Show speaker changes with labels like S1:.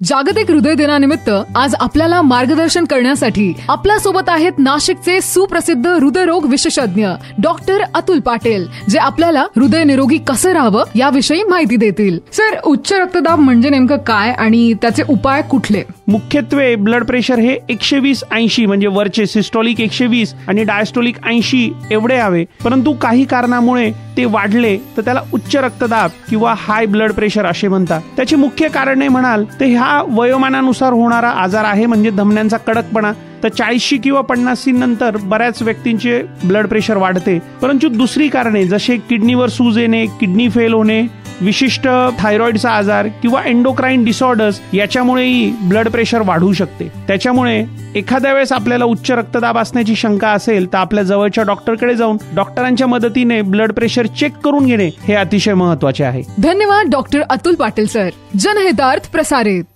S1: जागतिक हृदय दिनानिमित्त आज आपल्याला मार्गदर्शन करण्यासाठी आपल्या सोबत आहेत नाशिकचे सुप्रसिद्ध हृदयरोग विशेषज्ञ डॉक्टर अतुल पाटील, जे आपल्याला हृदय निरोगी कसं राहावं याविषयी माहिती देतील. सर, उच्च रक्तदाब म्हणजे नेमकं काय आणि त्याचे उपाय कुठले?
S2: मुख्यत्वे ब्लड प्रेशर हे 120/80 म्हणजे वरचे सिस्टोलिक 120 आणि डायस्टोलिक 80 एवढे हवे, परंतु काही कारणामुळे ते वाढले तर त्याला उच्च रक्तदाब किंवा हाय ब्लड प्रेशर असे म्हणतात. त्याची मुख्य कारणे म्हणाल तर ह्या वयोमानानुसार होणारा आजार आहे, म्हणजे धमन्यांचा कडकपणा. तर 40 किंवा 50 नंतर बऱ्याच व्यक्तींचे ब्लड प्रेशर वाढते. परंतु दुसरी कारणे जसे किडनीवर सूज येणे, किडनी फेल होणे, विशिष्ट थायरॉइडचा आजार किंवा एंडोक्राइन डिसऑर्डर्स याच्यामुळेही ब्लड प्रेशर वाढू शकते. त्याच्यामुळे एखाद्या वेळेस आपल्याला उच्च रक्तदाब असण्याची शंका असेल तर आपल्या जवळच्या डॉक्टरकडे जाऊन डॉक्टरांच्या मदतीने ब्लड प्रेशर चेक करून घेणे हे अतिशय महत्त्वाचे आहे.
S1: धन्यवाद डॉक्टर अतुल पाटील सर. जनहितार्थ प्रसारित.